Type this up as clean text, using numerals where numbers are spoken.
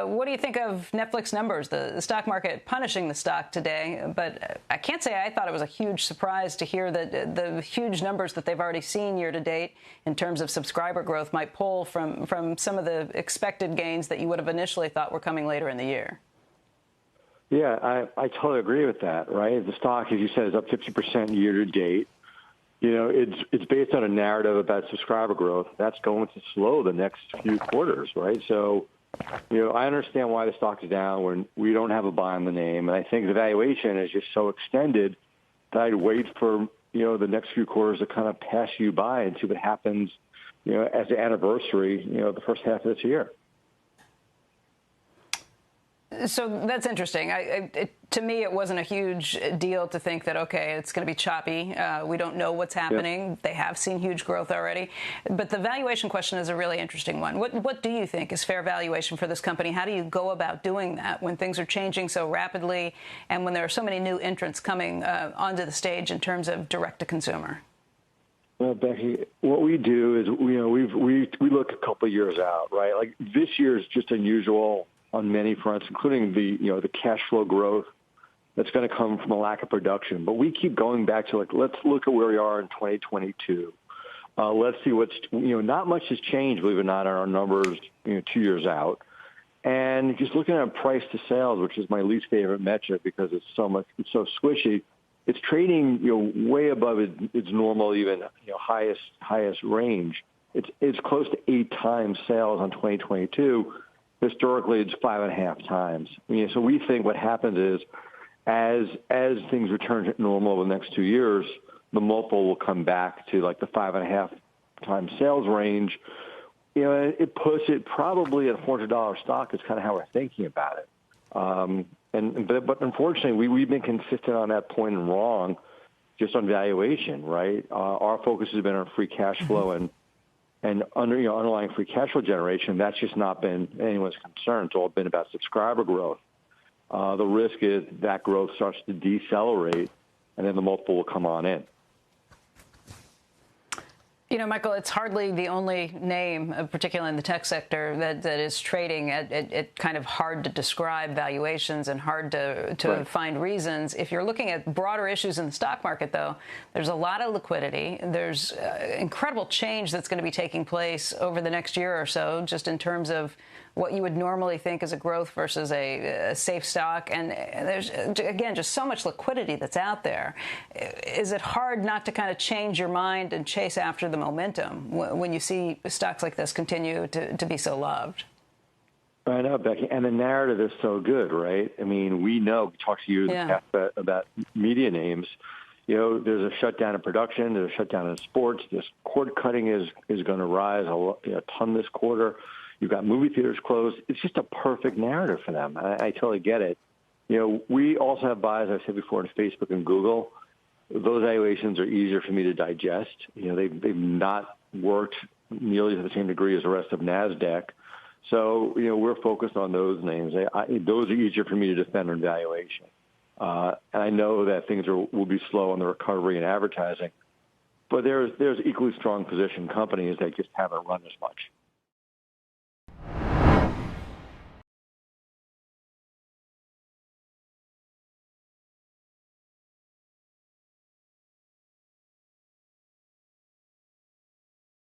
What do you think of Netflix numbers? The stock market punishing the stock today, but I can't say I thought it was a huge surprise to hear that the huge numbers that they've already seen year to date in terms of subscriber growth might pull from some of the expected gains that you would have initially thought were coming later in the year. Yeah, I totally agree with that, right? The stock, as you said, is up 50% year to date. You know, it's based on a narrative about subscriber growth. That's going to slow the next few quarters, right? So, you know, I understand why the stock is down when we don't have a buy on the name. And I think the valuation is just so extended that I'd wait for, you know, the next few quarters to kind of pass you by and see what happens, you know, as the anniversary, you know, the first half of this year. So that's interesting. To me, it wasn't a huge deal to think that, okay, it's going to be choppy. We don't know what's happening. Yep. They have seen huge growth already. But the valuation question is a really interesting one. What do you think is fair valuation for this company? How do you go about doing that when things are changing so rapidly and when there are so many new entrants coming onto the stage in terms of direct-to-consumer? Well, Becky, what we do is, you know, we look a couple of years out, right? Like this year is just unusual on many fronts, including the, you know, the cash flow growth that's going to come from a lack of production. But we keep going back to, like, let's look at where we are in 2022. Let's see what's, you know, not much has changed, believe it or not, on our numbers, you know, 2 years out. And just looking at price to sales, which is my least favorite metric because it's so squishy, it's trading, you know, way above its normal, even, you know, highest range. It's close to 8 times sales on 2022. Historically, it's 5.5 times. You know, so we think what happens is, as things return to normal over the next 2 years, the multiple will come back to like the 5.5 times sales range. You know, it puts it probably at a $400 stock is kind of how we're thinking about it. But unfortunately, we've been consistent on that point and wrong, just on valuation, right? Our focus has been on free cash flow and underlying free cash flow generation. That's just not been anyone's concern. It's all been about subscriber growth. The risk is that growth starts to decelerate, and then the multiple will come on in. You know, Michael, it's hardly the only name, particularly in the tech sector, that is trading at kind of hard to describe valuations and hard to right. find reasons. If you're looking at broader issues in the stock market, though, there's a lot of liquidity. There's incredible change that's going to be taking place over the next year or so, just in terms of what you would normally think is a growth versus a safe stock. And there's, again, just so much liquidity that's out there. Is it hard not to kind of change your mind and chase after the momentum when you see stocks like this continue to be so loved? I know, Becky, and the narrative is so good, right? I mean, we talked to you in the past about media names. You know, there's a shutdown in production, there's a shutdown in sports, this cord cutting is going to rise a ton this quarter. You've got movie theaters closed. It's just a perfect narrative for them. I totally get it. You know, we also have buys, I said before, in Facebook and Google. Those valuations are easier for me to digest. You know, they've not worked nearly to the same degree as the rest of NASDAQ. So, you know, we're focused on those names. Those are easier for me to defend on valuation. And I know that things will be slow on the recovery and advertising. But there's equally strong position companies that just haven't run as much.